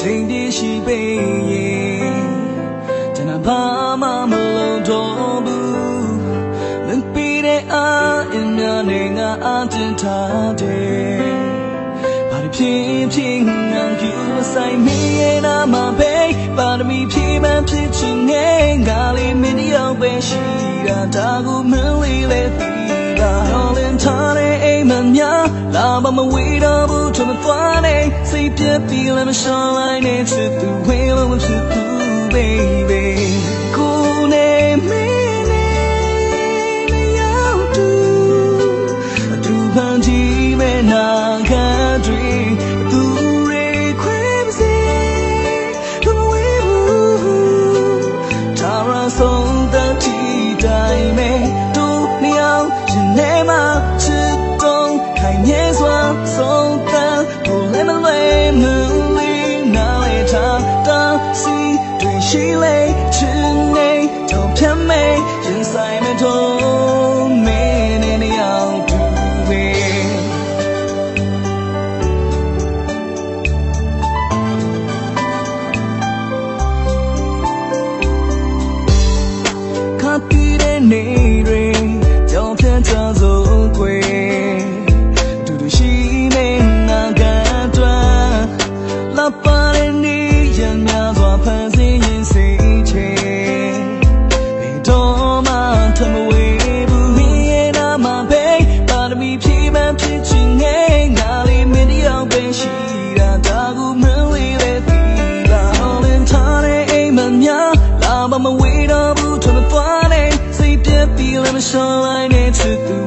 ချိန်တည်းရှိပေရင်ကျွန်တော်ဘာမှမလုပ်တော့ဘူးမပြီးတဲ့အားအင်းများနဲ့ငါအတင်ထားတယ်ဘာဖြစ်ဖြစ်ငါယူဆိုင်မရဲ့နာမပဲပါရမီဖြည့်မှဖြစ်ချင်ငယ်ငါလေးမင်းတယောက်ပဲရှိတာဒါကိုမလေးလေသိတာဟောလင်းထားတဲ့အိမ်မများလာမဝေးတော့ဘူးထမသွားနေစိတ်ပြက်ပြီးလည်းမရှောင်လိုက်နဲ့ချစ်သူဝေးလို့မဖြစ်ဘူး baby ကိုနေမင်းနဲ့ရောက်တူပန်းကြည့်မဲ့နာခံတွေသူတွေခွဲပါစေလို့ဝေးဘူးဒါရဆုံးတဲ့ဒီတိုင်းမဲ့တို့နေအောင်ရှင်နေမှာချစ်တော့ခိုင်မြဲစွာဆုံးတဲ့ကိုလည်းမလွယ်မလေးနားလေထားတာစီတွေရှိလေချင်နေတော့ဖြတ်မဲ့ရင်ဆိုင်မတော့မင်းနဲ့ရောက်တူပဲခပ်ပြီးတဲ့နေတွေကြောင်ဖြတ်ကြစို့ကွယ်တူတူရှိနေနာကတော့လာပါတဲ့နေရများစွာဖန်ဆင်းရင်စိတ်ချဘယ်တော့မှထမဝေးဘူးမင်းရဲ့နာမပဲပါရမီဖြည့်မှဖြစ်ချင်ငယ်ငါလေးမင်းတယောက်ပဲရှိတာဒါကိုမလေးလေသိတာဟောလင်းထားတဲ့အိမ်မများလာမဝေးတော့ဘူးထမသွားနေစိတ်ပြက်ပြီးလည်းမရှောင်လိုက်နဲ့ချစ်သူ